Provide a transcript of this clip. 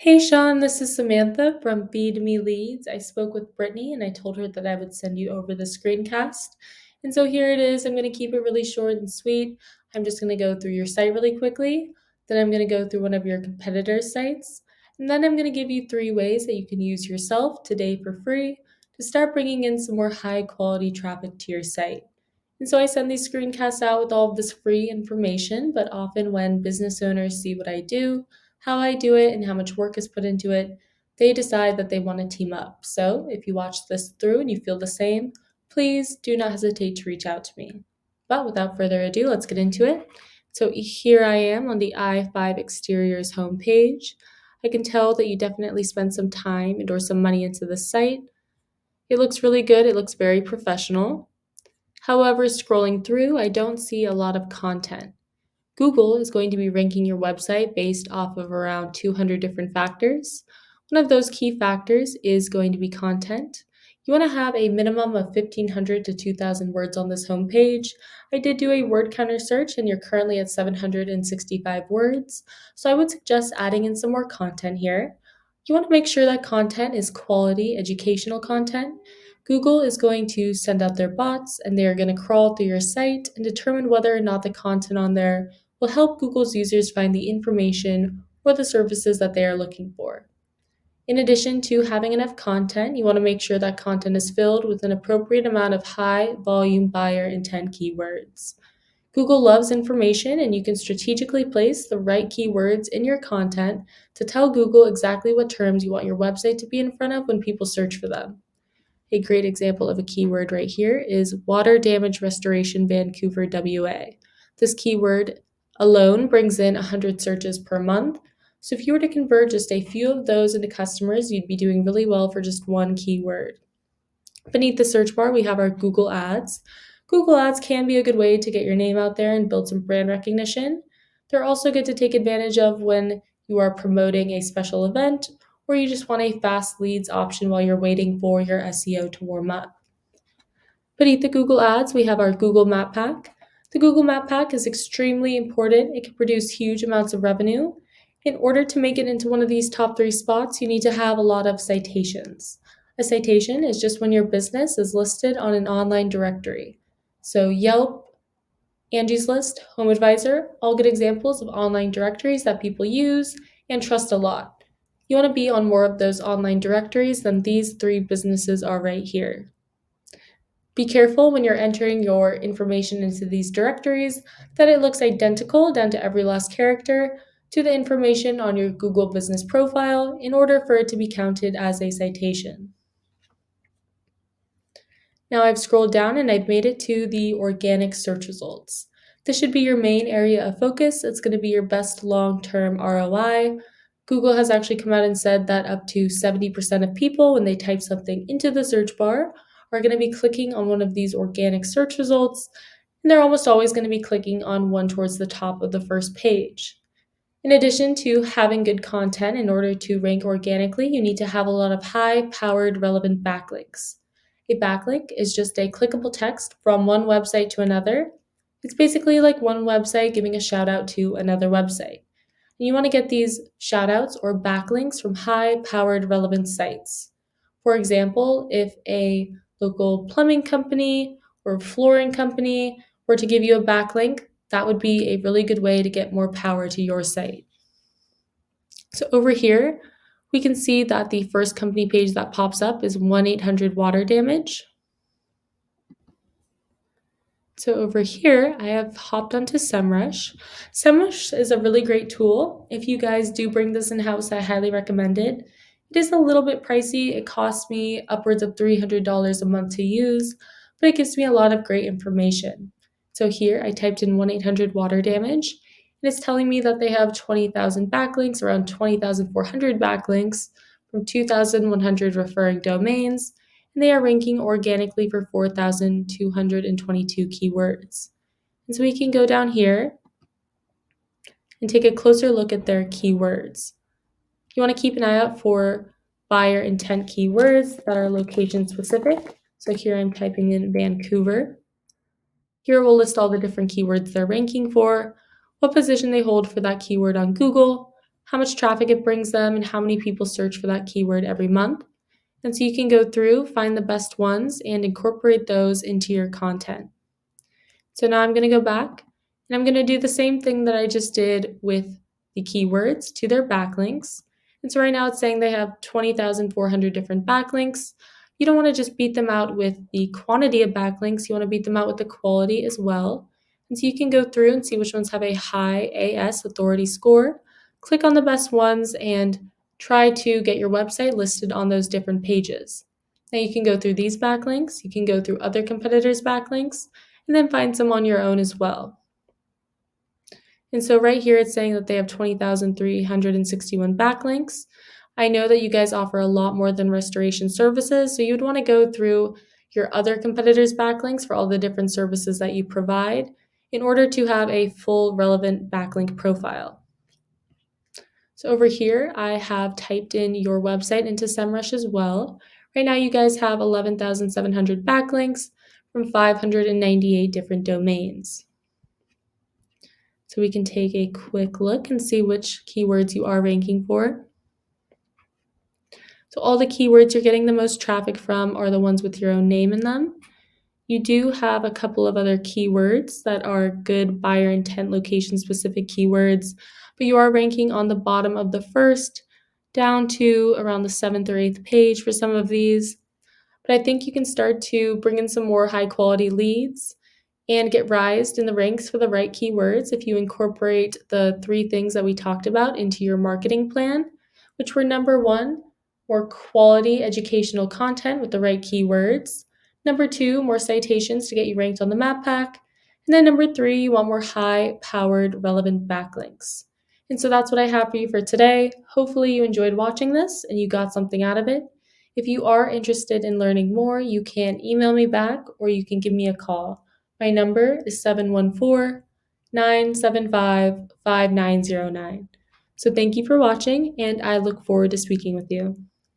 Hey Sean, this is Samantha from Feed Me Leads. I spoke with Brittany and I told her that I would send you over the screencast. And so here it is. I'm going to keep it really short and sweet. I'm just going to go through your site really quickly. Then I'm going to go through one of your competitors' sites. And then I'm going to give you 3 ways that you can use yourself today for free to start bringing in some more high quality traffic to your site. And so I send these screencasts out with all of this free information, but often when business owners see what I do, how I do it, and how much work is put into it, they decide that they want to team up. So if you watch this through and you feel the same, please do not hesitate to reach out to me. But without further ado, let's get into it. So here I am on the i5 Exteriors homepage. I can tell that you definitely spent some time and or some money into the site. It looks really good. It looks very professional. However, scrolling through, I don't see a lot of content. Google is going to be ranking your website based off of around 200 different factors. One of those key factors is going to be content. You want to have a minimum of 1,500 to 2,000 words on this homepage. I did do a word counter search and you're currently at 765 words, so I would suggest adding in some more content here. You want to make sure that content is quality educational content. Google is going to send out their bots and they are going to crawl through your site and determine whether or not the content on there will help Google's users find the information or the services that they are looking for. In addition to having enough content, you want to make sure that content is filled with an appropriate amount of high volume buyer intent keywords. Google loves information, and you can strategically place the right keywords in your content to tell Google exactly what terms you want your website to be in front of when people search for them. A great example of a keyword right here is water damage restoration Vancouver, WA. This keyword alone brings in 100 searches per month. So if you were to convert just a few of those into customers, you'd be doing really well for just one keyword. Beneath the search bar, we have our Google Ads. Google Ads can be a good way to get your name out there and build some brand recognition. They're also good to take advantage of when you are promoting a special event or you just want a fast leads option while you're waiting for your SEO to warm up. Beneath the Google Ads, we have our Google Map Pack. The Google Map Pack is extremely important. It can produce huge amounts of revenue. In order to make it into one of these top 3 spots, you need to have a lot of citations. A citation is just when your business is listed on an online directory. So Yelp, Angie's List, HomeAdvisor, all good examples of online directories that people use and trust a lot. You want to be on more of those online directories than these 3 businesses are right here. Be careful when you're entering your information into these directories that it looks identical down to every last character to the information on your Google business profile in order for it to be counted as a citation. Now I've scrolled down and I've made it to the organic search results. This should be your main area of focus. It's going to be your best long-term ROI. Google has actually come out and said that up to 70% of people, when they type something into the search bar, are going to be clicking on one of these organic search results, and they're almost always going to be clicking on one towards the top of the first page. In addition to having good content, in order to rank organically, you need to have a lot of high-powered relevant backlinks. A backlink is just a clickable text from one website to another. It's basically like one website giving a shout out to another website. And you want to get these shout outs or backlinks from high-powered relevant sites. For example, if a local plumbing company or flooring company were to give you a backlink, that would be a really good way to get more power to your site. So over here, we can see that the first company page that pops up is 1-800 water damage. So over here, I have hopped onto SEMrush. SEMrush is a really great tool. If you guys do bring this in-house, I highly recommend it. It is a little bit pricey. It costs me upwards of $300 a month to use, but it gives me a lot of great information. So here, I typed in 1-800 water damage, and it's telling me that they have 20,000 backlinks, around 20,400 backlinks from 2,100 referring domains, and they are ranking organically for 4,222 keywords. And so we can go down here and take a closer look at their keywords. You want to keep an eye out for buyer intent keywords that are location specific. So here I'm typing in Vancouver. Here we'll list all the different keywords they're ranking for, what position they hold for that keyword on Google, how much traffic it brings them, and how many people search for that keyword every month. And so you can go through, find the best ones, and incorporate those into your content. So now I'm going to go back and I'm going to do the same thing that I just did with the keywords to their backlinks. And so right now it's saying they have 20,400 different backlinks. You don't want to just beat them out with the quantity of backlinks, you want to beat them out with the quality as well. And so you can go through and see which ones have a high AS authority score. Click on the best ones and try to get your website listed on those different pages. Now you can go through these backlinks, you can go through other competitors' backlinks, and then find some on your own as well. And so right here it's saying that they have 20,361 backlinks. I know that you guys offer a lot more than restoration services, so you'd want to go through your other competitors' backlinks for all the different services that you provide in order to have a full relevant backlink profile. So over here, I have typed in your website into SEMrush as well. Right now you guys have 11,700 backlinks from 598 different domains. So we can take a quick look and see which keywords you are ranking for. So all the keywords you're getting the most traffic from are the ones with your own name in them. You do have a couple of other keywords that are good buyer intent location specific keywords, but you are ranking on the bottom of the first down to around the 7th or 8th page for some of these. But I think you can start to bring in some more high quality leads and get rised in the ranks for the right keywords if you incorporate the 3 things that we talked about into your marketing plan, which were number 1, more quality educational content with the right keywords. Number 2, more citations to get you ranked on the map pack. And then number 3, you want more high-powered relevant backlinks. And so that's what I have for you for today. Hopefully you enjoyed watching this and you got something out of it. If you are interested in learning more, you can email me back or you can give me a call. My number is 714-975-5909. So thank you for watching, and I look forward to speaking with you.